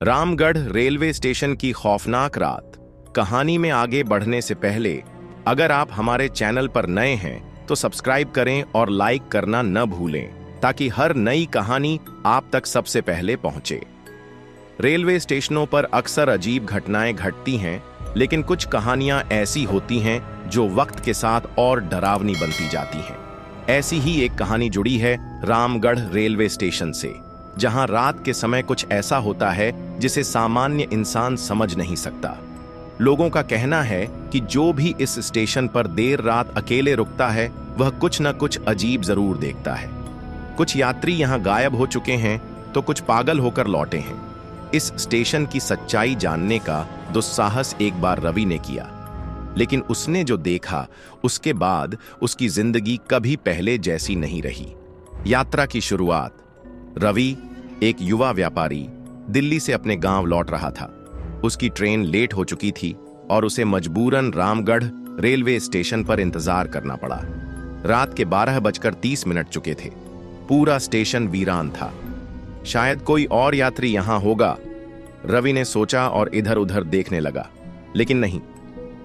Ramgarh railway station की खौफनाक रात। कहानी में आगे बढ़ने से पहले अगर आप हमारे चैनल पर नए हैं तो सब्सक्राइब करें और लाइक करना न भूलें ताकि हर नई कहानी आप तक सबसे पहले पहुंचे। रेलवे स्टेशनों पर अक्सर अजीब घटनाएं घटती हैं, लेकिन कुछ कहानियां ऐसी होती हैं जो वक्त के साथ और डरावनी बनती जाती हैं। ऐसी ही एक कहानी जुड़ी है रामगढ़ रेलवे स्टेशन से, जहां रात के समय कुछ ऐसा होता है जिसे सामान्य इंसान समझ नहीं सकता। लोगों का कहना है कि जो भी इस स्टेशन पर देर रात अकेले रुकता है वह कुछ न कुछ अजीब जरूर देखता है। कुछ यात्री यहां गायब हो चुके हैं तो कुछ पागल होकर लौटे हैं। इस स्टेशन की सच्चाई जानने का दुस्साहस एक बार रवि ने किया, लेकिन उसने जो देखा उसके बाद उसकी जिंदगी कभी पहले जैसी नहीं रही। यात्रा की शुरुआत। रवि, एक युवा व्यापारी, दिल्ली से अपने गांव लौट रहा था। उसकी ट्रेन लेट हो चुकी थी और उसे मजबूरन रामगढ़ रेलवे स्टेशन पर इंतजार करना पड़ा। रात के 12:30 चुके थे। पूरा स्टेशन वीरान था। शायद कोई और यात्री यहां होगा, रवि ने सोचा और इधर उधर देखने लगा, लेकिन नहीं।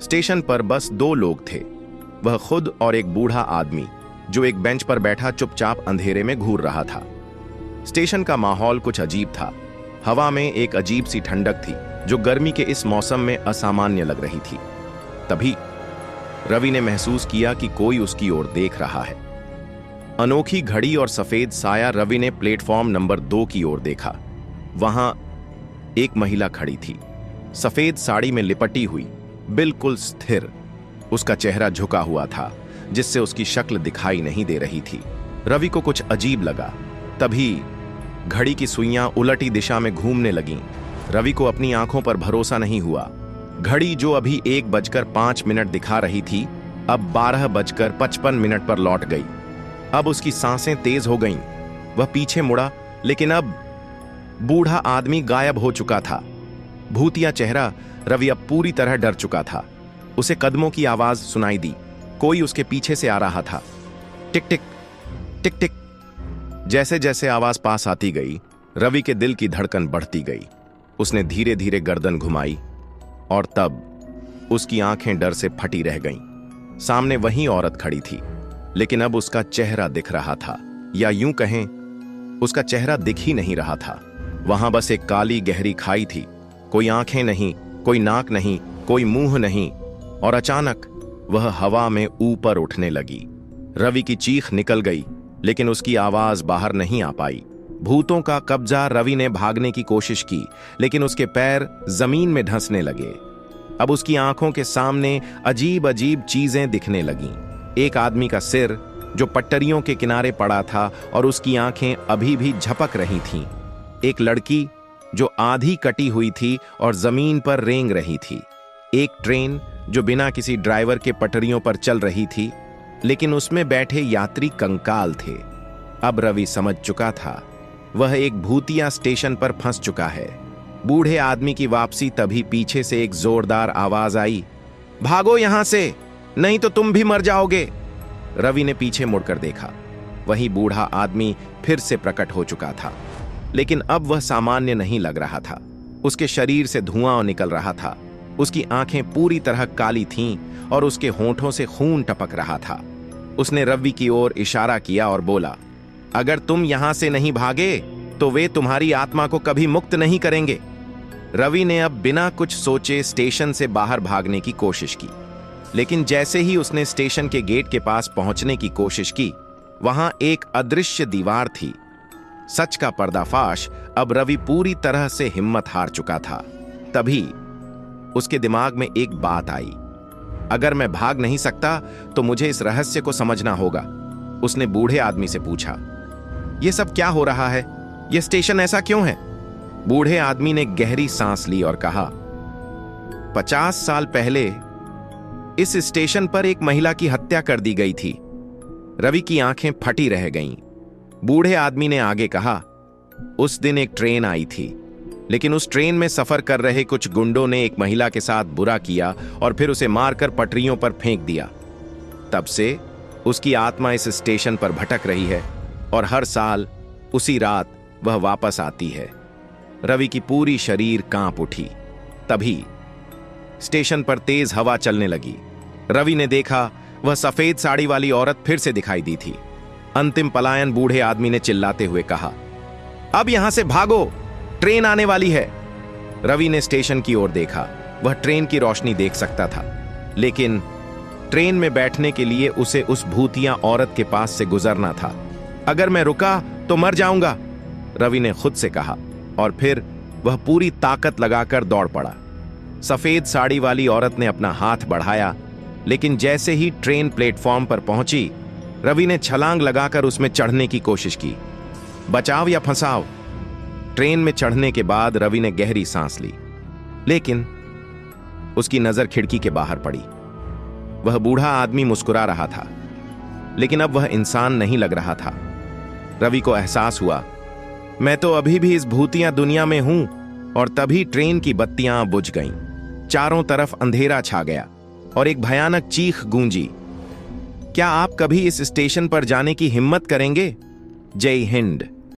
स्टेशन पर बस 2 लोग थे, वह खुद और एक बूढ़ा आदमी जो एक बेंच पर बैठा चुपचाप अंधेरे में घूर रहा था। स्टेशन का माहौल कुछ अजीब था। हवा में एक अजीब सी ठंडक थी जो गर्मी के इस मौसम में असामान्य लग रही थी। तभी रवि ने महसूस किया कि कोई उसकी ओर देख रहा है। अनोखी घड़ी और सफेद साया। रवि ने प्लेटफॉर्म नंबर 2 की ओर देखा। वहां एक महिला खड़ी थी, सफेद साड़ी में लिपटी हुई, बिल्कुल स्थिर। उसका चेहरा झुका हुआ था जिससे उसकी शक्ल दिखाई नहीं दे रही थी। रवि को कुछ अजीब लगा। तभी घड़ी की सुइयां उलटी दिशा में घूमने लगीं। रवि को अपनी आंखों पर भरोसा नहीं हुआ। घड़ी जो अभी 1:05 दिखा रही थी अब 12:55 पर लौट गई। अब उसकी सांसें तेज हो गईं। वह पीछे मुड़ा, लेकिन अब बूढ़ा आदमी गायब हो चुका था। भूतिया चेहरा। रवि अब पूरी तरह डर चुका था। उसे कदमों की आवाज सुनाई दी। कोई उसके पीछे से आ रहा था। टिक टिक टिक टिक। जैसे जैसे आवाज पास आती गई, रवि के दिल की धड़कन बढ़ती गई। उसने धीरे धीरे गर्दन घुमाई और तब उसकी आंखें डर से फटी रह गईं। सामने वही औरत खड़ी थी, लेकिन अब उसका चेहरा दिख रहा था, या यूं कहें उसका चेहरा दिख ही नहीं रहा था। वहां बस एक काली गहरी खाई थी। कोई आंखें नहीं, कोई नाक नहीं, कोई मुंह नहीं। और अचानक वह हवा में ऊपर उठने लगी। रवि की चीख निकल गई, लेकिन उसकी आवाज बाहर नहीं आ पाई। भूतों का कब्जा। रवि ने भागने की कोशिश की, लेकिन उसके पैर जमीन में धंसने लगे। अब उसकी आंखों के सामने अजीब अजीब चीजें दिखने लगीं। एक आदमी का सिर जो पटरियों के किनारे पड़ा था और उसकी आंखें अभी भी झपक रही थीं। एक लड़की जो आधी कटी हुई थी और जमीन पर रेंग रही थी। एक ट्रेन जो बिना किसी ड्राइवर के पटरियों पर चल रही थी, लेकिन उसमें बैठे यात्री कंकाल थे। अब रवि समझ चुका था, वह एक भूतिया स्टेशन पर फंस चुका है। बूढ़े आदमी की वापसी। तभी पीछे से एक जोरदार आवाज आई, भागो यहां से, नहीं तो तुम भी मर जाओगे। रवि ने पीछे मुड़कर देखा। वही बूढ़ा आदमी फिर से प्रकट हो चुका था, लेकिन अब वह सामान्य नहीं लग रहा था। उसके शरीर से धुआं निकल रहा था। उसकी आंखें पूरी तरह काली थीं और उसके होंठों से खून टपक रहा था। उसने रवि की ओर इशारा किया और बोला, अगर तुम यहां से नहीं भागे तो वे तुम्हारी आत्मा को कभी मुक्त नहीं करेंगे। रवि ने अब बिना कुछ सोचे स्टेशन से बाहर भागने की कोशिश की, लेकिन जैसे ही उसने स्टेशन के गेट के पास पहुंचने की कोशिश की, वहां एक अदृश्य दीवार थी। सच का पर्दाफाश। अब रवि पूरी तरह से हिम्मत हार चुका था। तभी उसके दिमाग में एक बात आई, अगर मैं भाग नहीं सकता तो मुझे इस रहस्य को समझना होगा। उसने बूढ़े आदमी से पूछा, यह सब क्या हो रहा है? यह स्टेशन ऐसा क्यों है? बूढ़े आदमी ने गहरी सांस ली और कहा, 50 साल पहले इस स्टेशन पर एक महिला की हत्या कर दी गई थी। रवि की आंखें फटी रह गईं। बूढ़े आदमी ने आगे कहा, उस दिन एक ट्रेन आई थी, लेकिन उस ट्रेन में सफर कर रहे कुछ गुंडों ने एक महिला के साथ बुरा किया और फिर उसे मारकर पटरियों पर फेंक दिया। तब से उसकी आत्मा इस स्टेशन पर भटक रही है और हर साल उसी रात वह वापस आती है। रवि की पूरी शरीर कांप उठी। तभी स्टेशन पर तेज हवा चलने लगी। रवि ने देखा वह सफेद साड़ी वाली औरत फिर से दिखाई दी थी। अंतिम पलायन, बूढ़े आदमी ने चिल्लाते हुए कहा, अब यहां से भागो, ट्रेन आने वाली है। रवि ने स्टेशन की ओर देखा। वह ट्रेन की रोशनी देख सकता था, लेकिन ट्रेन में बैठने के लिए उसे उस भूतिया औरत के पास से गुजरना था। अगर मैं रुका तो मर जाऊंगा, रवि ने खुद से कहा, और फिर वह पूरी ताकत लगाकर दौड़ पड़ा। सफेद साड़ी वाली औरत ने अपना हाथ बढ़ाया, लेकिन जैसे ही ट्रेन प्लेटफॉर्म पर पहुंची, रवि ने छलांग लगाकर उसमें चढ़ने की कोशिश की। बचाव या फंसाव। ट्रेन में चढ़ने के बाद रवि ने गहरी सांस ली, लेकिन उसकी नजर खिड़की के बाहर पड़ी। वह बूढ़ा आदमी मुस्कुरा रहा था, लेकिन अब वह इंसान नहीं लग रहा था। रवि को एहसास हुआ, मैं तो अभी भी इस भूतिया दुनिया में हूं। और तभी ट्रेन की बत्तियां बुझ गईं। चारों तरफ अंधेरा छा गया और एक भयानक चीख गूंजी, क्या आप कभी इस स्टेशन पर जाने की हिम्मत करेंगे? जय हिंद।